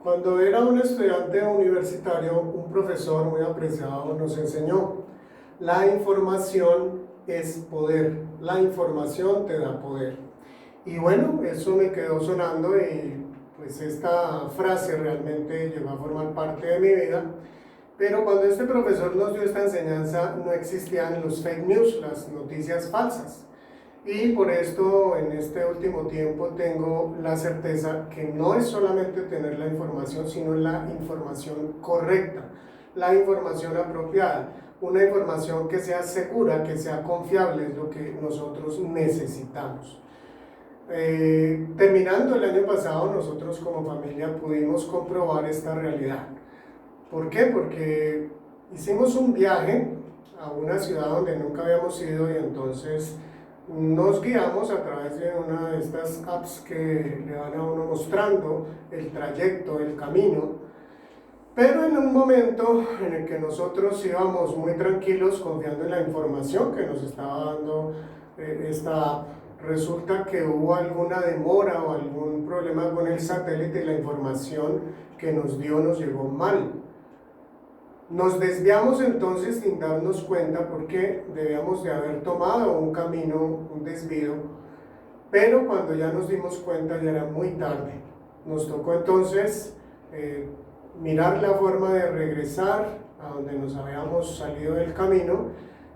Cuando era un estudiante universitario, un profesor muy apreciado nos enseñó: la información es poder, la información te da poder. Y bueno, eso me quedó sonando y pues esta frase realmente llegó a formar parte de mi vida. Pero cuando este profesor nos dio esta enseñanza, no existían los fake news, las noticias falsas. Y por esto en este último tiempo tengo la certeza que no es solamente tener la información, sino la información correcta, la información apropiada, una información que sea segura, que sea confiable, es lo que nosotros necesitamos. Terminando el año pasado, nosotros como familia pudimos comprobar esta realidad. ¿Por qué? Porque hicimos un viaje a una ciudad donde nunca habíamos ido y entonces nos guiamos a través de una de estas apps que le van a uno mostrando el trayecto, el camino. Pero en un momento en el que nosotros íbamos muy tranquilos confiando en la información que nos estaba dando esta app, resulta que hubo alguna demora o algún problema con el satélite y la información que nos dio nos llegó mal. Nos desviamos entonces sin darnos cuenta porque debíamos de haber tomado un camino, un desvío, pero cuando ya nos dimos cuenta ya era muy tarde. Nos tocó entonces mirar la forma de regresar a donde nos habíamos salido del camino,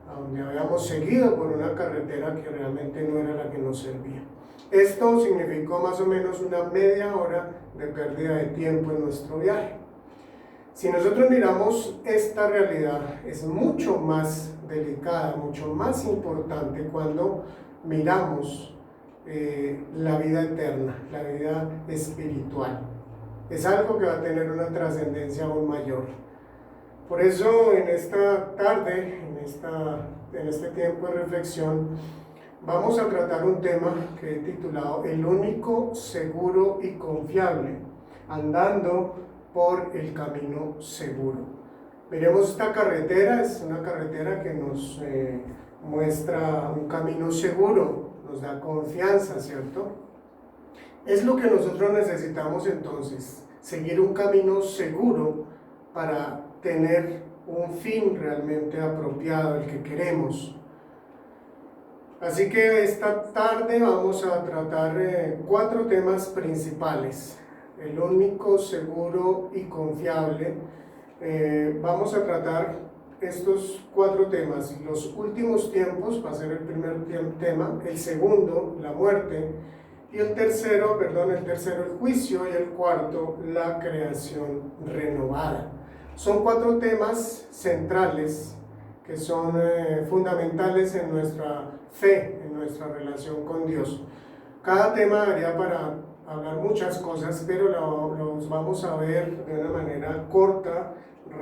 a donde habíamos seguido por una carretera que realmente no era la que nos servía. Esto significó más o menos una media hora de pérdida de tiempo en nuestro viaje. Si nosotros miramos esta realidad, es mucho más delicada, mucho más importante cuando miramos la vida eterna, la vida espiritual. Es algo que va a tener una trascendencia aún mayor. Por eso en esta tarde, en este tiempo de reflexión, vamos a tratar un tema que he titulado El único seguro y confiable, andando por el camino seguro. Miremos esta carretera, es una carretera que nos muestra un camino seguro, nos da confianza, ¿cierto? Es lo que nosotros necesitamos entonces, seguir un camino seguro para tener un fin realmente apropiado, el que queremos. Así que esta tarde vamos a tratar 4 temas principales. El único seguro y confiable. Vamos a tratar estos 4 temas. Los últimos tiempos va a ser el primer tema, el segundo, la muerte, y el tercero, el juicio, y el cuarto, la creación renovada. Son 4 temas centrales que son fundamentales en nuestra fe, en nuestra relación con Dios. Cada tema daría para hablar muchas cosas, pero los vamos a ver de una manera corta,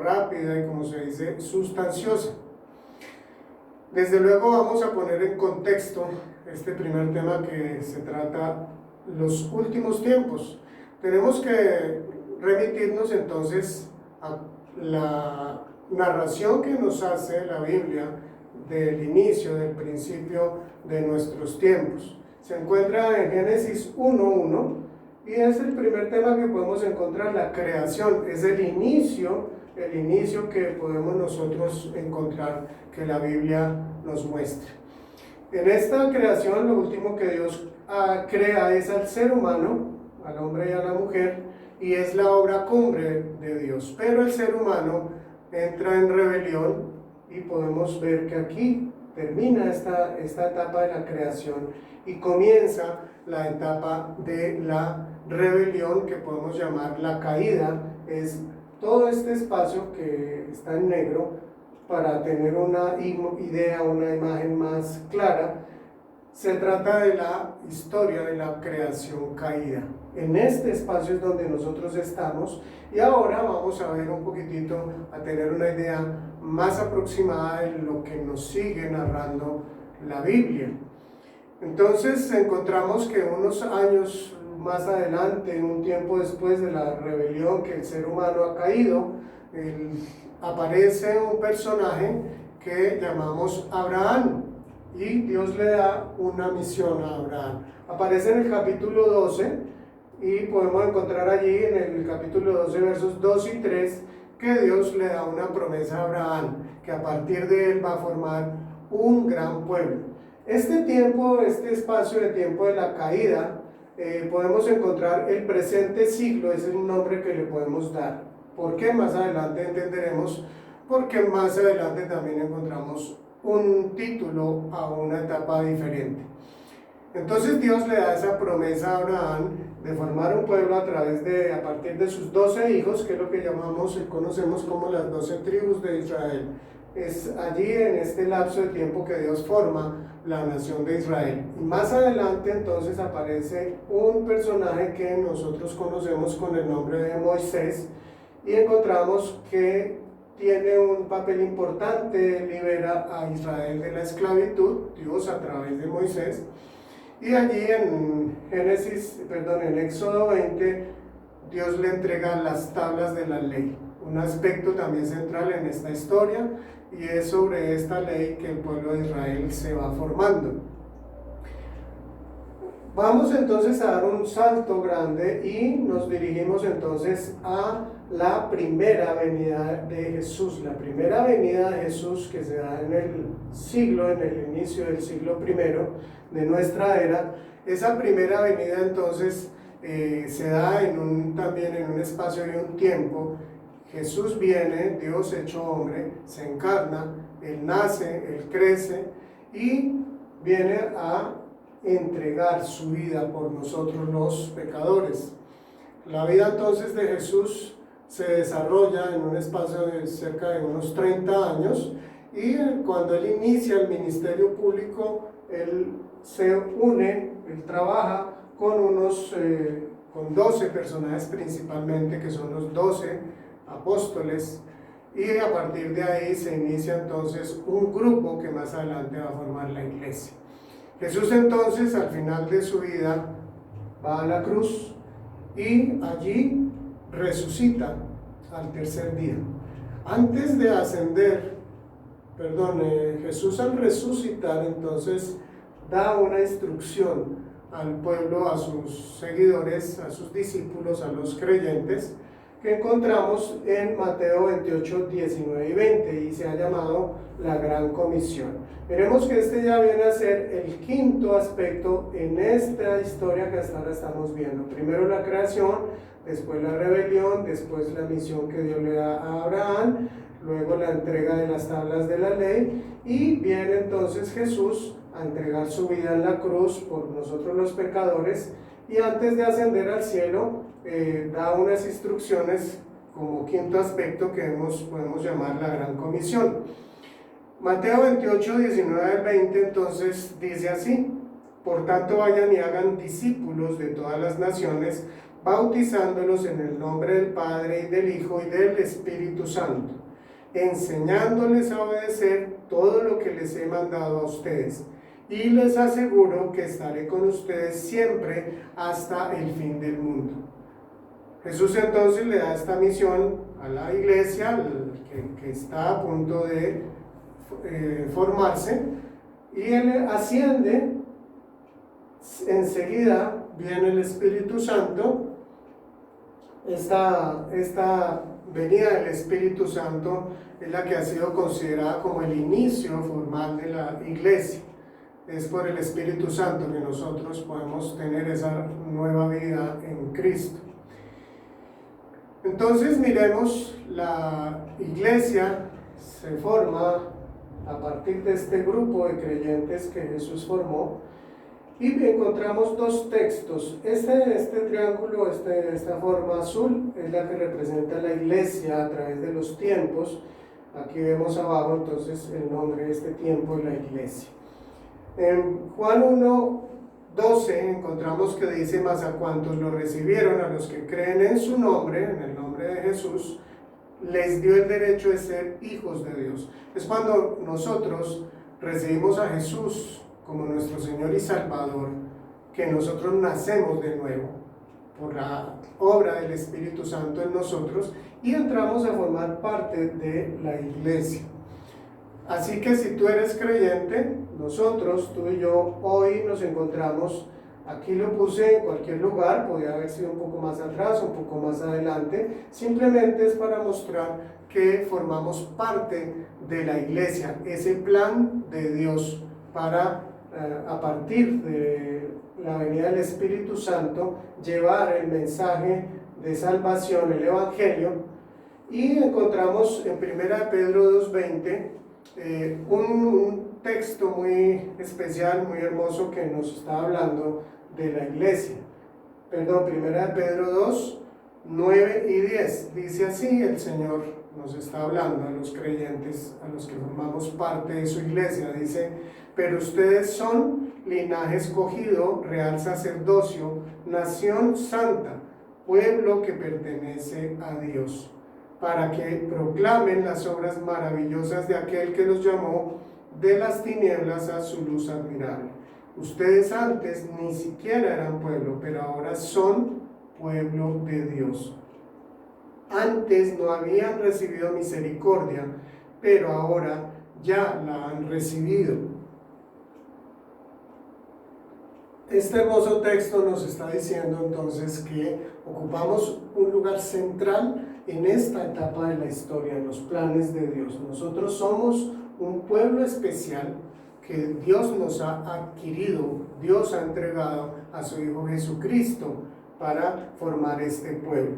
rápida y, como se dice, sustanciosa. Desde luego vamos a poner en contexto este primer tema, que se trata los últimos tiempos. Tenemos que remitirnos entonces a la narración que nos hace la Biblia del inicio, del principio de nuestros tiempos. Se encuentra en Génesis 1:1 y es el primer tema que podemos encontrar, la creación. Es el inicio que podemos nosotros encontrar, que la Biblia nos muestra. En esta creación, lo último que Dios crea es al ser humano, al hombre y a la mujer, y es la obra cumbre de Dios. Pero el ser humano entra en rebelión y podemos ver que aquí termina esta etapa de la creación y comienza la etapa de la rebelión, que podemos llamar la caída. Es todo este espacio que está en negro, para tener una idea, una imagen más clara. Se trata de la historia de la creación caída. En este espacio es donde nosotros estamos, y ahora vamos a ver un poquitito, a tener una idea más aproximada de lo que nos sigue narrando la Biblia. Entonces encontramos que unos años más adelante, un tiempo después de la rebelión que el ser humano ha caído, aparece un personaje que llamamos Abraham, y Dios le da una misión a Abraham. Aparece en el capítulo 12 y podemos encontrar allí en el capítulo 12, versos 2 y 3, que Dios le da una promesa a Abraham, que a partir de él va a formar un gran pueblo. Este tiempo, este espacio de tiempo de la caída, podemos encontrar el presente siglo, ese es un nombre que le podemos dar. ¿Por qué? Más adelante entenderemos, porque más adelante también encontramos un título a una etapa diferente. Entonces Dios le da esa promesa a Abraham de formar un pueblo a partir de sus 12 hijos, que es lo que llamamos y conocemos como las 12 tribus de Israel. Es allí en este lapso de tiempo que Dios forma la nación de Israel. Y más adelante entonces aparece un personaje que nosotros conocemos con el nombre de Moisés, y encontramos que tiene un papel importante, libera a Israel de la esclavitud, Dios a través de Moisés. Y allí en Éxodo 20, Dios le entrega las tablas de la ley, un aspecto también central en esta historia, y es sobre esta ley que el pueblo de Israel se va formando. Vamos entonces a dar un salto grande y nos dirigimos entonces a la primera venida de Jesús. La primera venida de Jesús, que se da en el inicio del siglo primero de nuestra era. Esa primera venida entonces se da también en un espacio y un tiempo. Jesús viene, Dios hecho hombre, se encarna, Él nace, Él crece y viene a entregar su vida por nosotros los pecadores. La vida entonces de Jesús se desarrolla en un espacio de cerca de unos 30 años, y cuando Él inicia el ministerio público, Él se une, Él trabaja con 12 personajes principalmente, que son los 12 apóstoles, y a partir de ahí se inicia entonces un grupo que más adelante va a formar la iglesia. Jesús entonces al final de su vida va a la cruz y allí resucita al tercer día. Antes de ascender, Jesús al resucitar entonces da una instrucción al pueblo, a sus seguidores, a sus discípulos, a los creyentes, que encontramos en Mateo 28, 19 y 20, y se ha llamado la Gran Comisión. Veremos que este ya viene a ser el quinto aspecto en esta historia que hasta ahora estamos viendo. Primero la creación, después la rebelión, después la misión que Dios le da a Abraham, luego la entrega de las tablas de la ley, y viene entonces Jesús a entregar su vida en la cruz por nosotros los pecadores, y antes de ascender al cielo da unas instrucciones como quinto aspecto que podemos llamar la Gran Comisión. Mateo 28, 19 al 20 entonces dice así: por tanto vayan y hagan discípulos de todas las naciones, bautizándolos en el nombre del Padre y del Hijo y del Espíritu Santo, enseñándoles a obedecer todo lo que les he mandado a ustedes, y les aseguro que estaré con ustedes siempre hasta el fin del mundo. Jesús entonces le da esta misión a la iglesia que está a punto de formarse, y Él asciende. Enseguida viene el Espíritu Santo. Esta venida del Espíritu Santo es la que ha sido considerada como el inicio formal de la iglesia. Es por el Espíritu Santo que nosotros podemos tener esa nueva vida en Cristo. Entonces miremos, la iglesia se forma a partir de este grupo de creyentes que Jesús formó, y encontramos dos textos. Este triángulo, esta forma azul, es la que representa la iglesia a través de los tiempos. Aquí vemos abajo entonces el nombre de este tiempo de la iglesia. En Juan 1, 12 encontramos que dice: mas a cuantos lo recibieron, a los que creen en su nombre, en el nombre de Jesús, les dio el derecho de ser hijos de Dios. Es cuando nosotros recibimos a Jesús como nuestro Señor y Salvador, que nosotros nacemos de nuevo por la obra del Espíritu Santo en nosotros, y entramos a formar parte de la iglesia. Así que si tú eres creyente, nosotros, tú y yo, hoy nos encontramos Aquí lo puse en cualquier lugar, podía haber sido un poco más atrás, un poco más adelante. Simplemente es para mostrar que formamos parte de la iglesia, ese plan de Dios para, a partir de la venida del Espíritu Santo, llevar el mensaje de salvación, el Evangelio. Y encontramos en 1 Pedro 2:20 un texto muy especial, muy hermoso, que nos está hablando de la iglesia. Perdón, 1 Pedro 2:9 y 10. Dice así: el Señor nos está hablando a los creyentes, a los que formamos parte de su iglesia. Dice: pero ustedes son linaje escogido, real sacerdocio, nación santa, pueblo que pertenece a Dios, para que proclamen las obras maravillosas de aquel que los llamó de las tinieblas a su luz admirable. Ustedes antes ni siquiera eran pueblo, pero ahora son pueblo de Dios. Antes no habían recibido misericordia, pero ahora ya la han recibido. Este hermoso texto nos está diciendo entonces que ocupamos un lugar central en esta etapa de la historia, en los planes de Dios. Nosotros somos un pueblo especial que Dios nos ha adquirido, Dios ha entregado a su Hijo Jesucristo para formar este pueblo.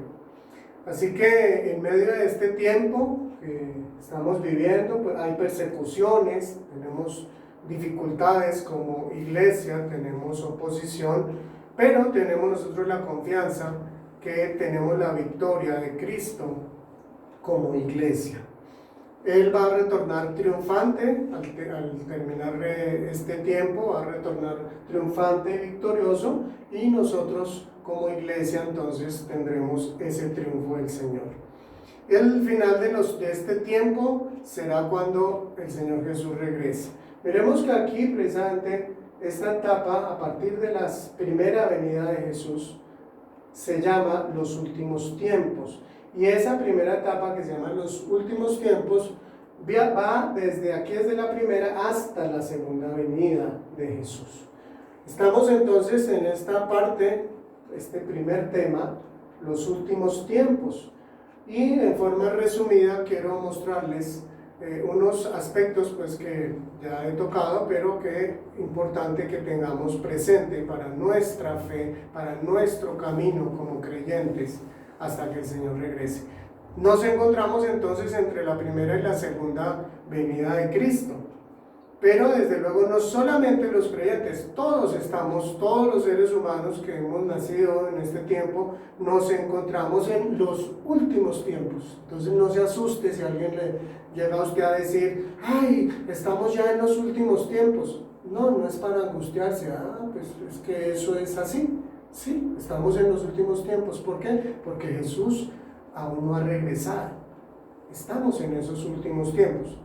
Así que en medio de este tiempo que estamos viviendo, pues hay persecuciones, tenemos dificultades como iglesia, tenemos oposición, pero tenemos nosotros la confianza que tenemos la victoria de Cristo como iglesia. Él va a retornar triunfante al terminar este tiempo, va a retornar triunfante y victorioso, y nosotros como iglesia entonces tendremos ese triunfo del Señor. El final de este tiempo será cuando el Señor Jesús regrese. Veremos que aquí precisamente esta etapa, a partir de la primera venida de Jesús, se llama los últimos tiempos. Y esa primera etapa, que se llama los últimos tiempos, va desde la primera hasta la segunda venida de Jesús. Estamos entonces en esta parte, este primer tema, los últimos tiempos. Y en forma resumida quiero mostrarles unos aspectos pues que ya he tocado, pero que es importante que tengamos presente para nuestra fe, para nuestro camino como creyentes hasta que el Señor regrese. Nos encontramos entonces entre la primera y la segunda venida de Cristo, pero desde luego no solamente los creyentes, todos los seres humanos que hemos nacido en este tiempo, nos encontramos en los últimos tiempos. Entonces no se asuste si alguien le llega a usted a decir: ¡ay, estamos ya en los últimos tiempos! No es para angustiarse. Pues es que eso es así. Sí, estamos en los últimos tiempos. ¿Por qué? Porque Jesús aún no ha regresado. Estamos en esos últimos tiempos.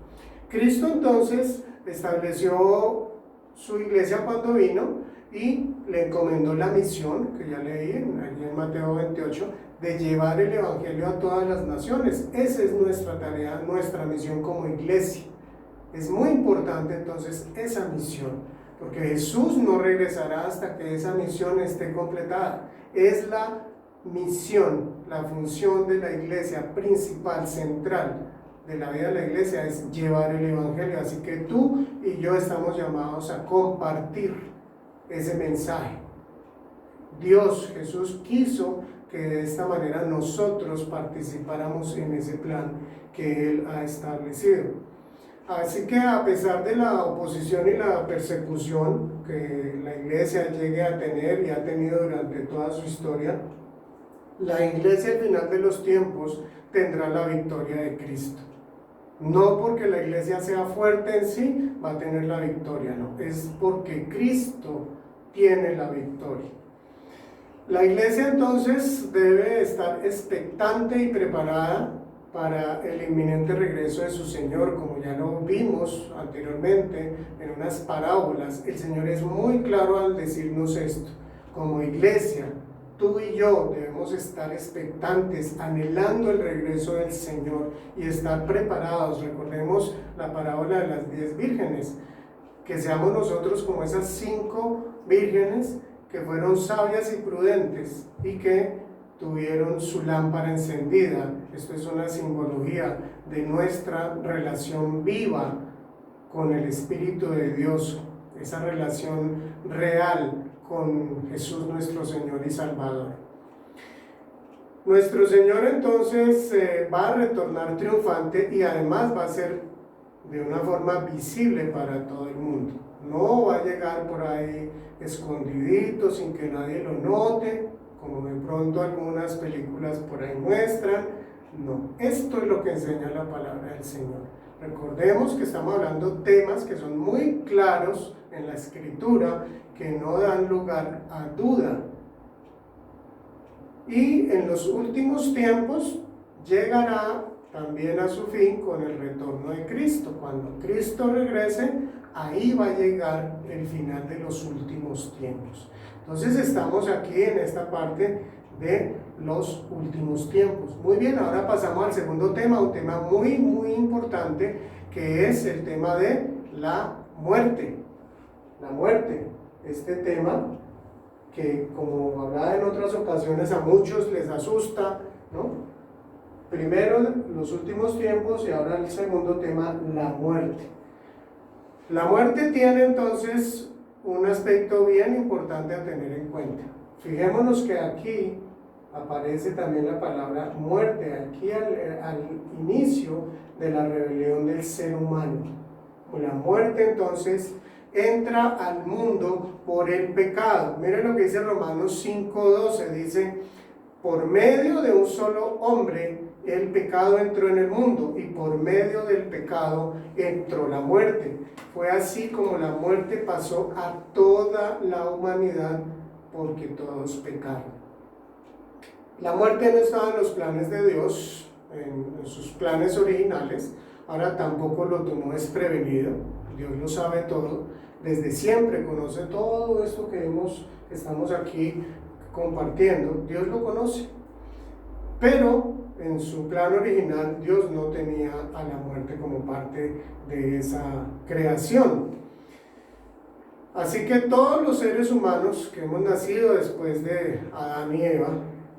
Cristo entonces estableció su iglesia cuando vino y le encomendó la misión, que ya leí allí en Mateo 28, de llevar el Evangelio a todas las naciones. Esa es nuestra tarea, nuestra misión como iglesia. Es muy importante entonces esa misión, porque Jesús no regresará hasta que esa misión esté completada. Es la misión, la función de la iglesia principal, central de la vida de la iglesia, es llevar el Evangelio. Así que tú y yo estamos llamados a compartir ese mensaje. Dios, Jesús, quiso que de esta manera nosotros participáramos en ese plan que Él ha establecido. Así que a pesar de la oposición y la persecución que la iglesia llegue a tener y ha tenido durante toda su historia, la iglesia al final de los tiempos tendrá la victoria de Cristo. No porque la iglesia sea fuerte en sí va a tener la victoria, no, es porque Cristo tiene la victoria. La iglesia entonces debe estar expectante y preparada para el inminente regreso de su Señor, como ya lo vimos anteriormente en unas parábolas. El Señor es muy claro al decirnos esto. Como iglesia, tú y yo debemos estar expectantes, anhelando el regreso del Señor y estar preparados. Recordemos la parábola de las 10 vírgenes, que seamos nosotros como esas 5 vírgenes que fueron sabias y prudentes y que tuvieron su lámpara encendida. Esto es una simbología de nuestra relación viva con el Espíritu de Dios, esa relación real con Jesús nuestro Señor y Salvador. Nuestro Señor entonces va a retornar triunfante y además va a ser de una forma visible para todo el mundo. No va a llegar por ahí escondidito sin que nadie lo note, como de pronto algunas películas por ahí muestran. No, esto es lo que enseña la palabra del Señor. Recordemos que estamos hablando de temas que son muy claros en la Escritura, que no dan lugar a duda. Y en los últimos tiempos llegará también a su fin con el retorno de Cristo. Cuando Cristo regrese, ahí va a llegar el final de los últimos tiempos. Entonces estamos aquí en esta parte de los últimos tiempos. Muy bien, ahora pasamos al segundo tema, un tema muy importante, que es el tema de la muerte. La muerte, este tema que, como hablaba en otras ocasiones, a muchos les asusta, ¿no? Primero los últimos tiempos y ahora el segundo tema, la muerte. La muerte tiene entonces un aspecto bien importante a tener en cuenta. Fijémonos que aquí aparece también la palabra muerte, aquí al inicio de la rebelión del ser humano. La muerte entonces entra al mundo por el pecado. Miren lo que dice Romanos 5:12, dice: por medio de un solo hombre el pecado entró en el mundo y por medio del pecado entró la muerte. Fue así como la muerte pasó a toda la humanidad, porque todos pecaron. La muerte no estaba en los planes de Dios, en sus planes originales. Ahora tampoco lo tomó desprevenido. Dios lo sabe todo, desde siempre conoce todo esto que estamos aquí compartiendo. Dios lo conoce, pero en su plan original Dios no tenía a la muerte como parte de esa creación. Así que todos los seres humanos que hemos nacido después de Adán y Eva,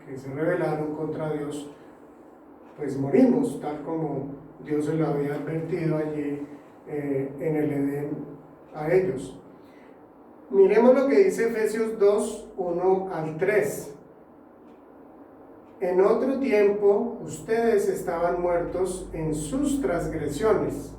que se rebelaron contra Dios, pues morimos, tal como Dios se lo había advertido allí en el Edén a ellos. Miremos lo que dice Efesios 2:1-3. En otro tiempo ustedes estaban muertos en sus transgresiones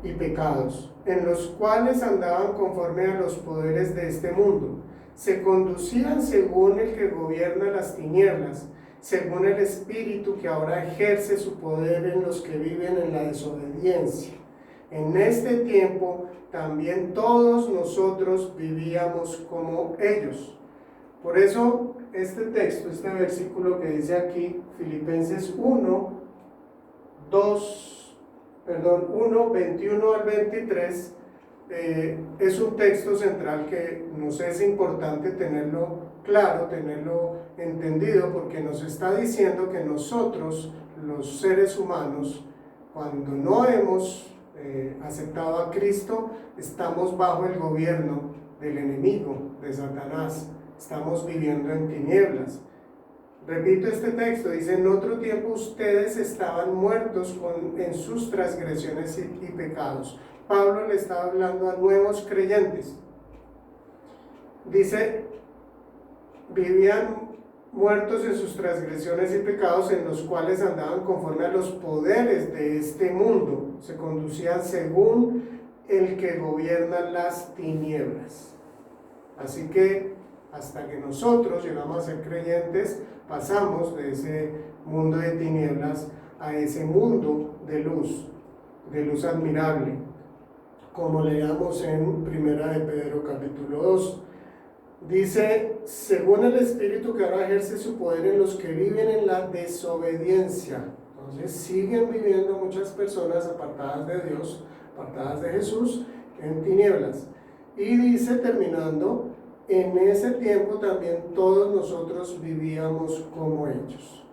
y pecados, en los cuales andaban conforme a los poderes de este mundo. Se conducían según el que gobierna las tinieblas, según el espíritu que ahora ejerce su poder en los que viven en la desobediencia. En este tiempo también todos nosotros vivíamos como ellos. Por eso este texto, este versículo que dice aquí, Filipenses 1:21-23, es un texto central que nos es importante tenerlo claro, tenerlo entendido, porque nos está diciendo que nosotros, los seres humanos, cuando no hemos aceptado a Cristo, estamos bajo el gobierno del enemigo, de Satanás. Estamos viviendo en tinieblas. Repito este texto, dice: en otro tiempo ustedes estaban muertos en sus transgresiones y pecados. Pablo le está hablando a nuevos creyentes. Dice: vivían muertos en sus transgresiones y pecados, en los cuales andaban conforme a los poderes de este mundo, se conducían según el que gobierna las tinieblas. Así que hasta que nosotros llegamos a ser creyentes, pasamos de ese mundo de tinieblas a ese mundo de luz admirable, como leamos en Primera de Pedro capítulo 2. Dice: según el espíritu que ahora ejerce su poder en los que viven en la desobediencia. Entonces siguen viviendo muchas personas apartadas de Dios, apartadas de Jesús, en tinieblas. Y dice, terminando: en ese tiempo también todos nosotros vivíamos como ellos.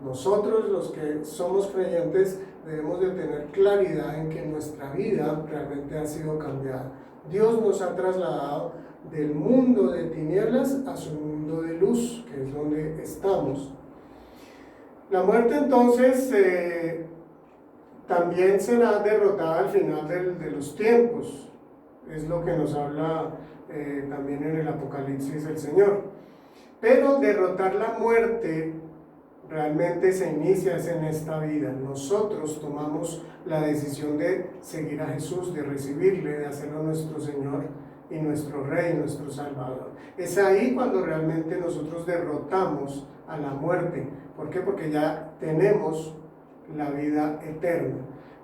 Nosotros, los que somos creyentes, debemos de tener claridad en que nuestra vida realmente ha sido cambiada. Dios nos ha trasladado del mundo de tinieblas a su mundo de luz, que es donde estamos. La muerte entonces también será derrotada al final de los tiempos, es lo que nos habla también en el Apocalipsis el Señor. Pero derrotar la muerte realmente se inicia en esta vida. Nosotros tomamos la decisión de seguir a Jesús, de recibirle, de hacerlo nuestro Señor y nuestro Rey, nuestro Salvador. Es ahí cuando realmente nosotros derrotamos a la muerte. ¿Por qué? Porque ya tenemos la vida eterna.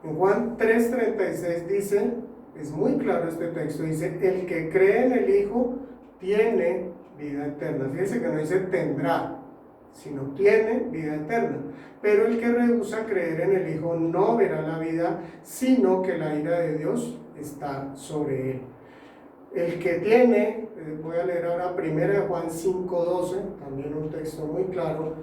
En Juan 3:36 dice, es muy claro este texto, dice, el que cree en el Hijo tiene vida eterna. Fíjense que no dice tendrá, sino tiene vida eterna. Pero el que rehúsa creer en el Hijo no verá la vida, sino que la ira de Dios está sobre él. El que tiene, voy a leer ahora 1 Juan 5:12, también un texto muy claro,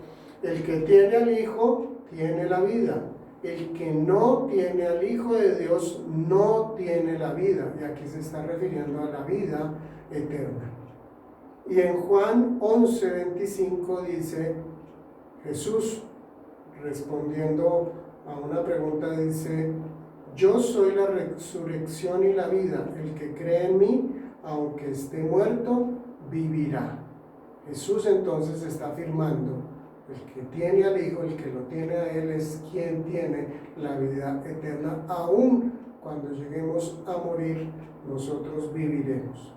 el que tiene al Hijo tiene la vida. El que no tiene al Hijo de Dios no tiene la vida. Y aquí se está refiriendo a la vida eterna. Y en Juan 11:25 dice, Jesús respondiendo a una pregunta dice, yo soy la resurrección y la vida, el que cree en mí, aunque esté muerto, vivirá. Jesús entonces está afirmando, el que tiene al Hijo, el que lo tiene a Él, es quien tiene la vida eterna, aún cuando lleguemos a morir, nosotros viviremos.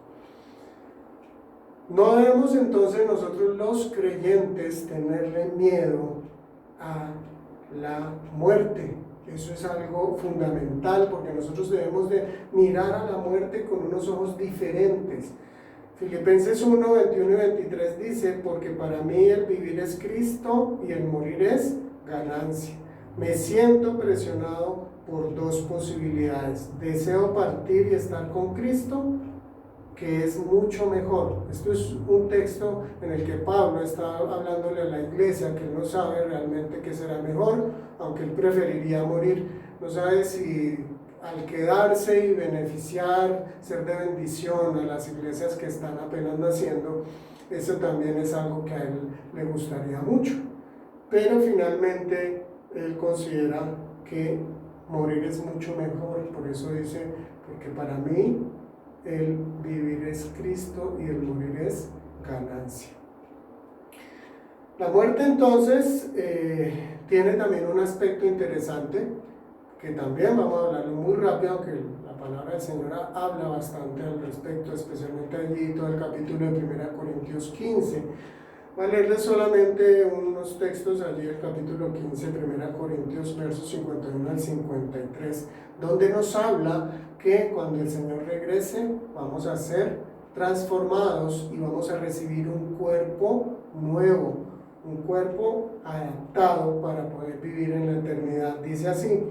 No debemos entonces nosotros los creyentes tenerle miedo a la muerte. Eso es algo fundamental porque nosotros debemos de mirar a la muerte con unos ojos diferentes. Filipenses 1, 21 y 23 dice, porque para mí el vivir es Cristo y el morir es ganancia. Me siento presionado por dos posibilidades. Deseo partir y estar con Cristo, que es mucho mejor. Esto es un texto en el que Pablo está hablándole a la iglesia que él no sabe realmente qué será mejor, aunque él preferiría morir. No sabe si al quedarse y beneficiar, ser de bendición a las iglesias que están apenas naciendo, eso también es algo que a él le gustaría mucho. Pero finalmente él considera que morir es mucho mejor, por eso dice, porque para mí el vivir es Cristo y el morir es ganancia. La muerte entonces tiene también un aspecto interesante, que también vamos a hablarlo muy rápido, aunque la palabra del Señor habla bastante al respecto, especialmente allí todo el capítulo de 1 Corintios 15. Voy a leerles solamente unos textos allí, el capítulo 15, 1 Corintios, versos 51 al 53, donde nos habla que cuando el Señor regrese vamos a ser transformados y vamos a recibir un cuerpo nuevo, un cuerpo adaptado para poder vivir en la eternidad. Dice así,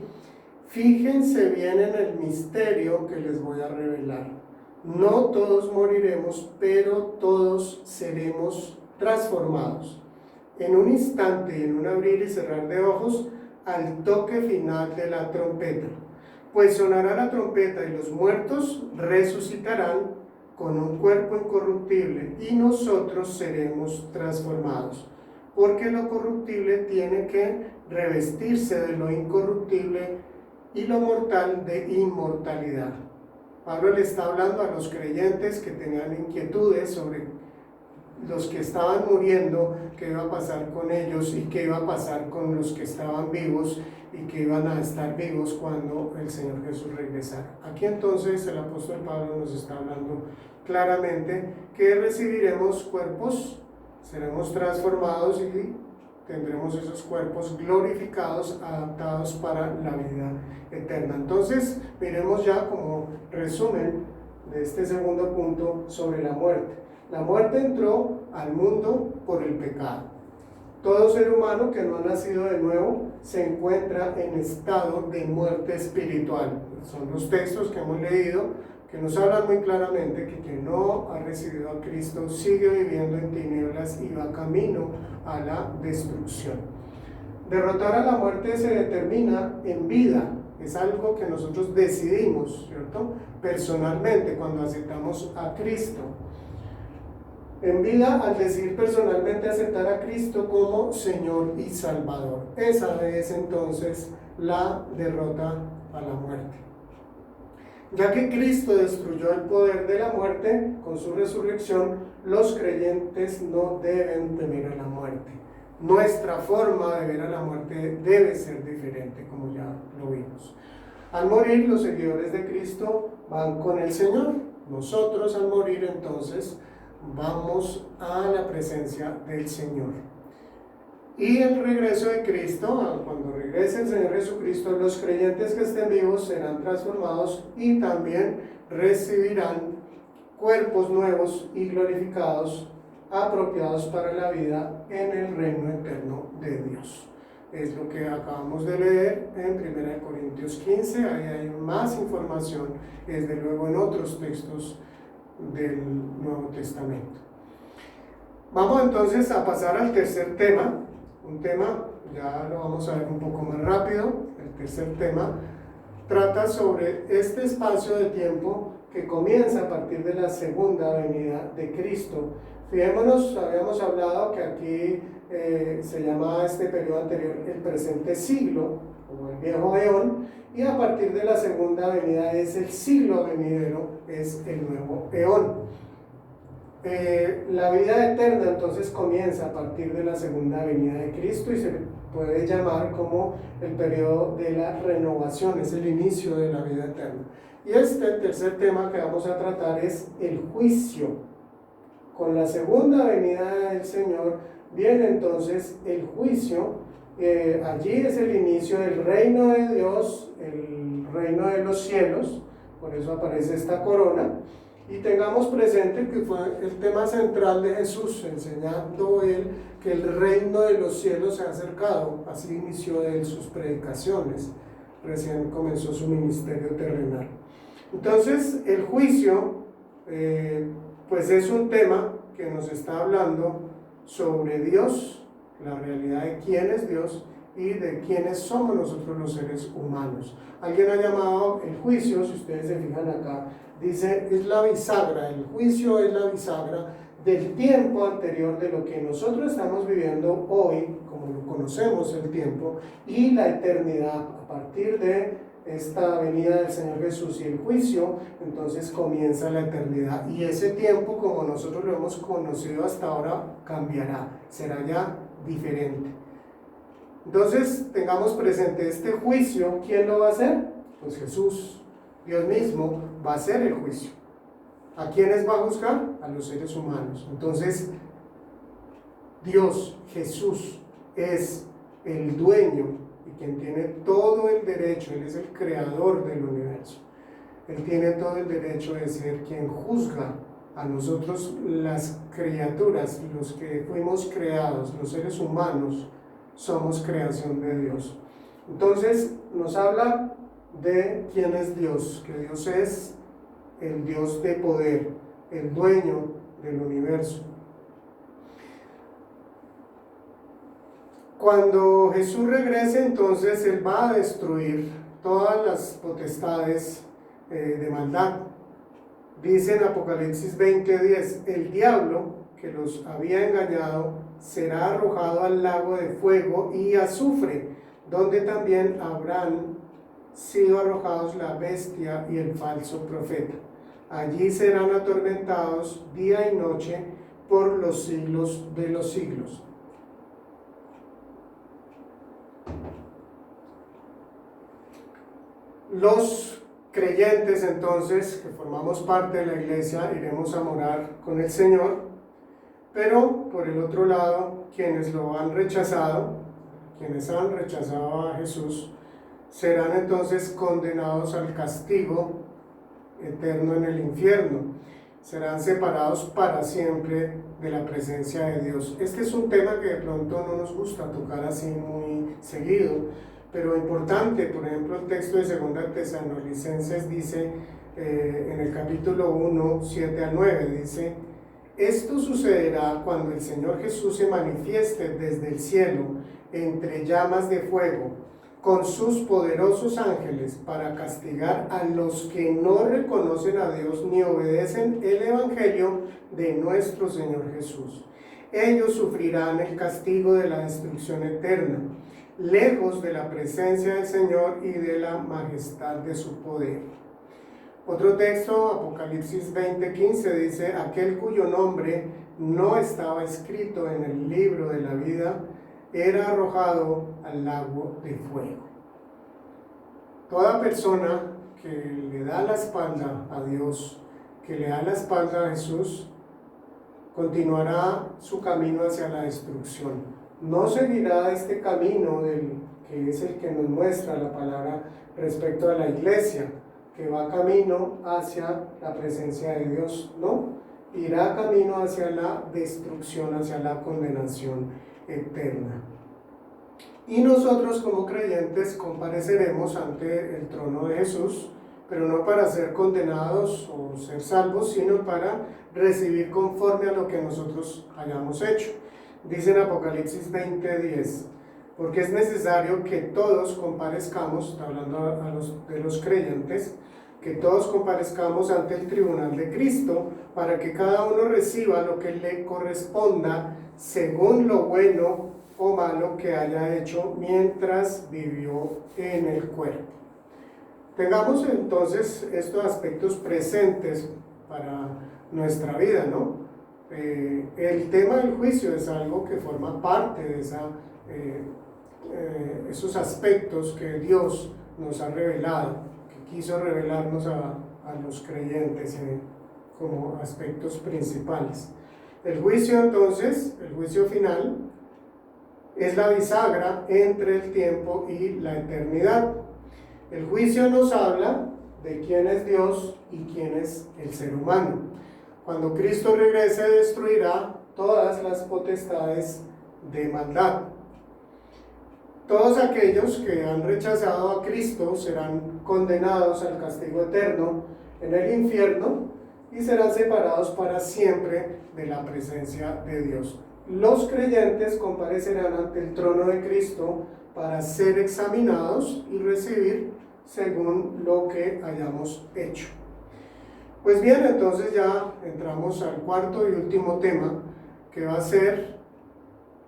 fíjense bien en el misterio que les voy a revelar. No todos moriremos, pero todos seremos transformados. En un instante, en un abrir y cerrar de ojos, al toque final de la trompeta. Pues sonará la trompeta y los muertos resucitarán con un cuerpo incorruptible y nosotros seremos transformados. Porque lo corruptible tiene que revestirse de lo incorruptible y lo mortal de inmortalidad. Pablo le está hablando a los creyentes que tenían inquietudes sobre los que estaban muriendo, qué iba a pasar con ellos y qué iba a pasar con los que estaban vivos y que iban a estar vivos cuando el Señor Jesús regresara. Aquí entonces el apóstol Pablo nos está hablando claramente que recibiremos cuerpos, seremos transformados y tendremos esos cuerpos glorificados, adaptados para la vida eterna. Entonces, miremos ya como resumen de este segundo punto sobre la muerte. La muerte entró al mundo por el pecado. Todo ser humano que no ha nacido de nuevo se encuentra en estado de muerte espiritual. Son los textos que hemos leído que nos hablan muy claramente que quien no ha recibido a Cristo sigue viviendo en tinieblas y va camino a la destrucción. Derrotar a la muerte se determina en vida. Es algo que nosotros decidimos, ¿cierto? Personalmente, cuando aceptamos a Cristo. en vida al decidir personalmente aceptar a Cristo como Señor y Salvador. Esa es entonces la derrota a la muerte. Ya que Cristo destruyó el poder de la muerte con su resurrección, los creyentes no deben temer a la muerte. Nuestra forma de ver a la muerte debe ser diferente, como ya lo vimos. Al morir, los seguidores de Cristo van con el Señor. Nosotros al morir, entonces, vamos a la presencia del Señor. Y el regreso de Cristo, cuando regrese el Señor Jesucristo, los creyentes que estén vivos serán transformados y también recibirán cuerpos nuevos y glorificados, apropiados para la vida en el reino eterno de Dios. Es lo que acabamos de leer en 1 Corintios 15, ahí hay más información, desde luego en otros textos del Nuevo Testamento. Vamos entonces a pasar al tercer tema, un tema, ya lo vamos a ver un poco más rápido. El tercer tema trata sobre este espacio de tiempo que comienza a partir de la segunda venida de Cristo. Fijémonos, habíamos hablado que aquí se llamaba este periodo anterior el presente siglo, como el viejo eón, y a partir de la segunda venida es el siglo venidero, es el nuevo eón. La vida eterna entonces comienza a partir de la segunda venida de Cristo y se puede llamar como el periodo de la renovación, es el inicio de la vida eterna. Y este tercer tema que vamos a tratar es el juicio. Con la segunda venida del Señor viene entonces el juicio. Allí es el inicio del reino de Dios, el reino de los cielos, por eso aparece esta corona. Y tengamos presente que fue el tema central de Jesús, enseñando él que el reino de los cielos se ha acercado. Así inició él sus predicaciones, recién comenzó su ministerio terrenal. Entonces el juicio pues es un tema que nos está hablando sobre Dios, la realidad de quién es Dios y de quiénes somos nosotros los seres humanos. Alguien ha llamado el juicio, si ustedes se fijan acá, dice, es la bisagra, el juicio es la bisagra del tiempo anterior de lo que nosotros estamos viviendo hoy, como lo conocemos el tiempo, y la eternidad. A partir de esta venida del Señor Jesús y el juicio, entonces comienza la eternidad. Y ese tiempo, como nosotros lo hemos conocido hasta ahora, cambiará, será ya diferente. Entonces, tengamos presente este juicio, ¿quién lo va a hacer? Pues Jesús. Dios mismo va a hacer el juicio. ¿A quiénes va a juzgar? A los seres humanos. Entonces, Dios, Jesús, es el dueño y quien tiene todo el derecho, Él es el creador del universo. Él tiene todo el derecho de ser quien juzga a nosotros, las criaturas, los que fuimos creados, los seres humanos, somos creación de Dios. Entonces, nos habla de quién es Dios, que Dios es el Dios de poder, el dueño del universo. Cuando Jesús regrese, entonces Él va a destruir todas las potestades de maldad. Dice en Apocalipsis 20:10, el diablo que los había engañado será arrojado al lago de fuego y azufre, donde también habrán sido arrojados la bestia y el falso profeta. Allí serán atormentados día y noche por los siglos de los siglos. Los creyentes entonces, que formamos parte de la iglesia, iremos a morar con el Señor, pero por el otro lado, quienes lo han rechazado, quienes han rechazado a Jesús, serán entonces condenados al castigo eterno en el infierno. Serán separados para siempre de la presencia de Dios. Este es un tema que de pronto no nos gusta tocar así muy seguido, pero importante. Por ejemplo, el texto de 2 Tesalonicenses dice en el capítulo 1, 7 al 9, dice: esto sucederá cuando el Señor Jesús se manifieste desde el cielo entre llamas de fuego, con sus poderosos ángeles para castigar a los que no reconocen a Dios ni obedecen el Evangelio de nuestro Señor Jesús. Ellos sufrirán el castigo de la destrucción eterna, lejos de la presencia del Señor y de la majestad de su poder. Otro texto, Apocalipsis 20:15, dice: aquel cuyo nombre no estaba escrito en el libro de la vida era arrojado al lago de fuego. Toda persona que le da la espalda a Dios, que le da la espalda a Jesús, continuará su camino hacia la destrucción. No seguirá este camino que es el que nos muestra la palabra respecto a la iglesia, que va camino hacia la presencia de Dios, no, irá camino hacia la destrucción, hacia la condenación eterna. Y nosotros como creyentes compareceremos ante el trono de Jesús, pero no para ser condenados o ser salvos, sino para recibir conforme a lo que nosotros hayamos hecho. Dice en Apocalipsis 20:10, porque es necesario que todos comparezcamos, está hablando de los creyentes, que todos comparezcamos ante el tribunal de Cristo, para que cada uno reciba lo que le corresponda según lo bueno o malo que haya hecho mientras vivió en el cuerpo. Tengamos entonces estos aspectos presentes para nuestra vida, ¿no? El tema del juicio es algo que forma parte de esos aspectos que Dios nos ha revelado, que quiso revelarnos a los creyentes como aspectos principales. El juicio entonces, el juicio final, es la bisagra entre el tiempo y la eternidad. El juicio nos habla de quién es Dios y quién es el ser humano. Cuando Cristo regrese, destruirá todas las potestades de maldad. Todos aquellos que han rechazado a Cristo serán condenados al castigo eterno en el infierno y serán separados para siempre de la presencia de Dios. Los creyentes comparecerán ante el trono de Cristo para ser examinados y recibir según lo que hayamos hecho. Pues bien, entonces ya entramos al cuarto y último tema, que va a ser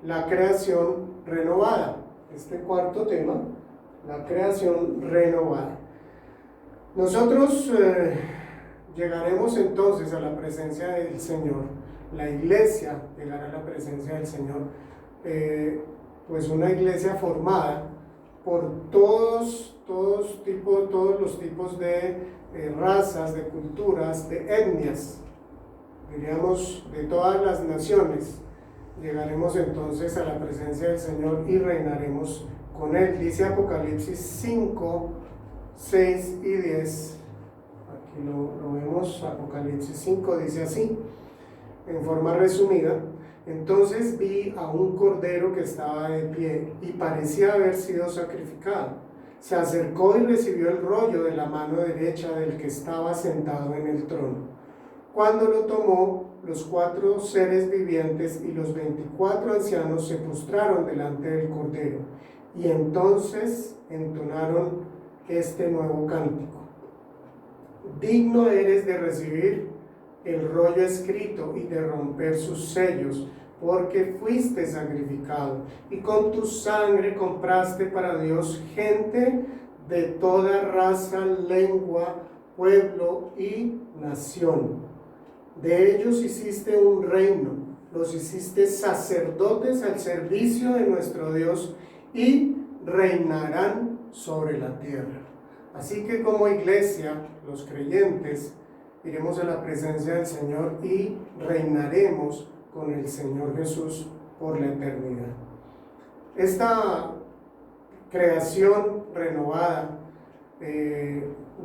la creación renovada. Este cuarto tema, la creación renovada. Nosotros llegaremos entonces a la presencia del Señor. La iglesia llegará a la presencia del Señor, pues una iglesia formada por todos los tipos de razas, de culturas, de etnias, diríamos de todas las naciones. Llegaremos entonces a la presencia del Señor y reinaremos con Él. Dice Apocalipsis 5, 6 y 10. Aquí lo vemos, Apocalipsis 5 dice así, en forma resumida: entonces vi a un cordero que estaba de pie y parecía haber sido sacrificado. Se acercó y recibió el rollo de la mano derecha del que estaba sentado en el trono. Cuando lo tomó, los 4 seres vivientes y los 24 ancianos se postraron delante del cordero, y entonces entonaron este nuevo cántico: digno eres de recibir el rollo escrito y de romper sus sellos, porque fuiste sacrificado y con tu sangre compraste para Dios gente de toda raza, lengua, pueblo y nación. De ellos hiciste un reino, los hiciste sacerdotes al servicio de nuestro Dios y reinarán sobre la tierra. Así que como iglesia, los creyentes, iremos a la presencia del Señor y reinaremos con el Señor Jesús por la eternidad. Esta creación renovada,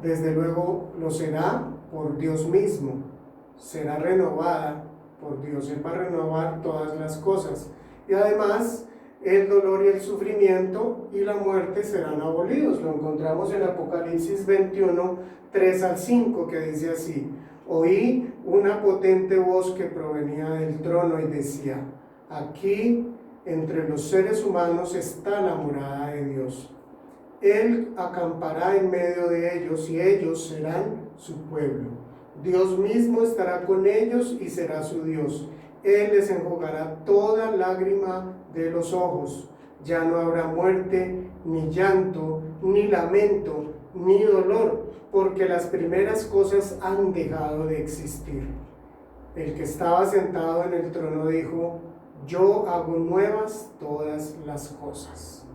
desde luego lo será por Dios mismo, será renovada por Dios. Él va a renovar todas las cosas, y además el dolor y el sufrimiento y la muerte serán abolidos. Lo encontramos en Apocalipsis 21, 3 al 5, que dice así: oí una potente voz que provenía del trono y decía: aquí entre los seres humanos está la morada de Dios. Él acampará en medio de ellos y ellos serán su pueblo. Dios mismo estará con ellos y será su Dios. Él les enjugará toda lágrima de los ojos. Ya no habrá muerte, ni llanto, ni lamento, ni dolor, porque las primeras cosas han dejado de existir. El que estaba sentado en el trono dijo: yo hago nuevas todas las cosas.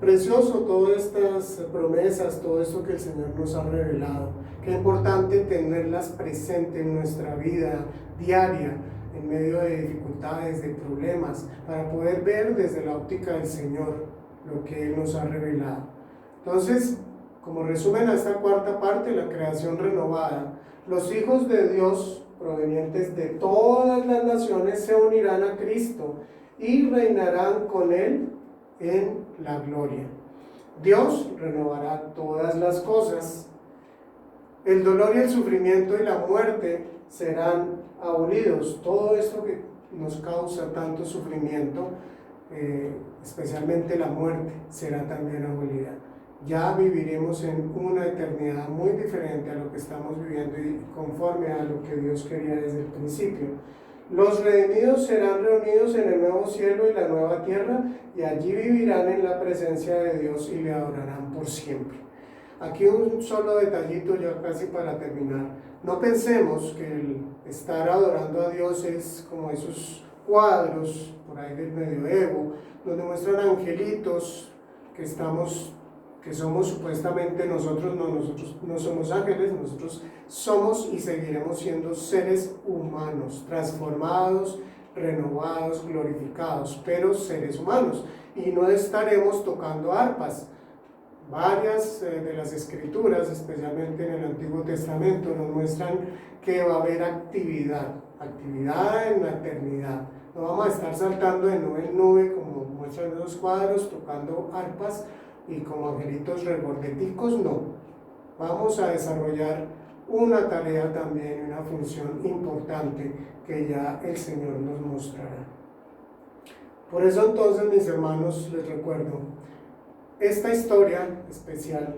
Precioso todas estas promesas, todo esto que el Señor nos ha revelado. Qué importante tenerlas presentes en nuestra vida diaria, en medio de dificultades, de problemas, para poder ver desde la óptica del Señor lo que Él nos ha revelado. Entonces, como resumen a esta cuarta parte, la creación renovada, los hijos de Dios provenientes de todas las naciones se unirán a Cristo y reinarán con Él en la gloria. Dios renovará todas las cosas. El dolor y el sufrimiento y la muerte serán abolidos. Todo esto que nos causa tanto sufrimiento, especialmente la muerte, será también abolida. Ya viviremos en una eternidad muy diferente a lo que estamos viviendo y conforme a lo que Dios quería desde el principio. Los redimidos serán reunidos en el nuevo cielo y la nueva tierra, y allí vivirán en la presencia de Dios y le adorarán por siempre. Aquí un solo detallito ya casi para terminar. No pensemos que el estar adorando a Dios es como esos cuadros por ahí del medioevo, donde muestran angelitos que somos supuestamente nosotros no somos ángeles, nosotros somos y seguiremos siendo seres humanos, transformados, renovados, glorificados, pero seres humanos, y no estaremos tocando arpas. Varias de las escrituras, especialmente en el Antiguo Testamento, nos muestran que va a haber actividad en la eternidad. No vamos a estar saltando de nube en nube como muestran esos cuadros, tocando arpas y como angelitos regordeticos, no. Vamos a desarrollar una tarea también, una función importante que ya el Señor nos mostrará. Por eso entonces, mis hermanos, les recuerdo esta historia especial,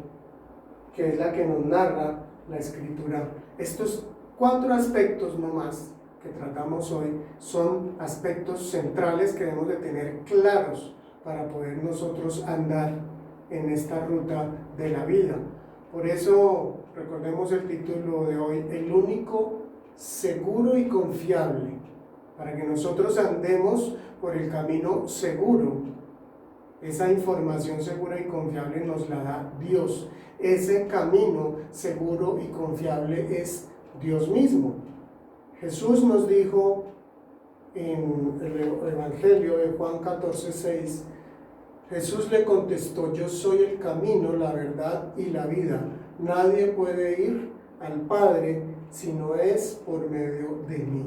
que es la que nos narra la Escritura. Estos 4 aspectos no más que tratamos hoy son aspectos centrales que debemos de tener claros para poder nosotros andar en esta ruta de la vida. Por eso recordemos el título de hoy: el único seguro y confiable, para que nosotros andemos por el camino seguro. Esa información segura y confiable nos la da Dios. Ese camino seguro y confiable es Dios mismo. Jesús nos dijo en el Evangelio de Juan 14:6, Jesús le contestó: yo soy el camino, la verdad y la vida. Nadie puede ir al Padre si no es por medio de mí.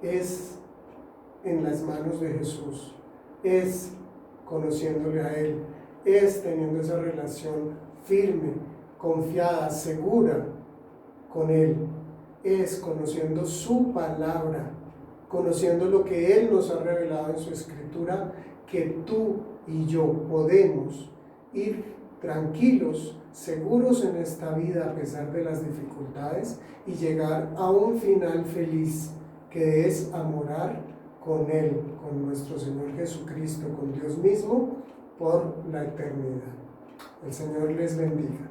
Es en las manos de Jesús, es conociéndole a Él, es teniendo esa relación firme, confiada, segura con Él, es conociendo su palabra, conociendo lo que Él nos ha revelado en su Escritura, que tú y yo podemos ir tranquilos, seguros en esta vida a pesar de las dificultades, y llegar a un final feliz, que es a morar con Él, con nuestro Señor Jesucristo, con Dios mismo, por la eternidad. El Señor les bendiga.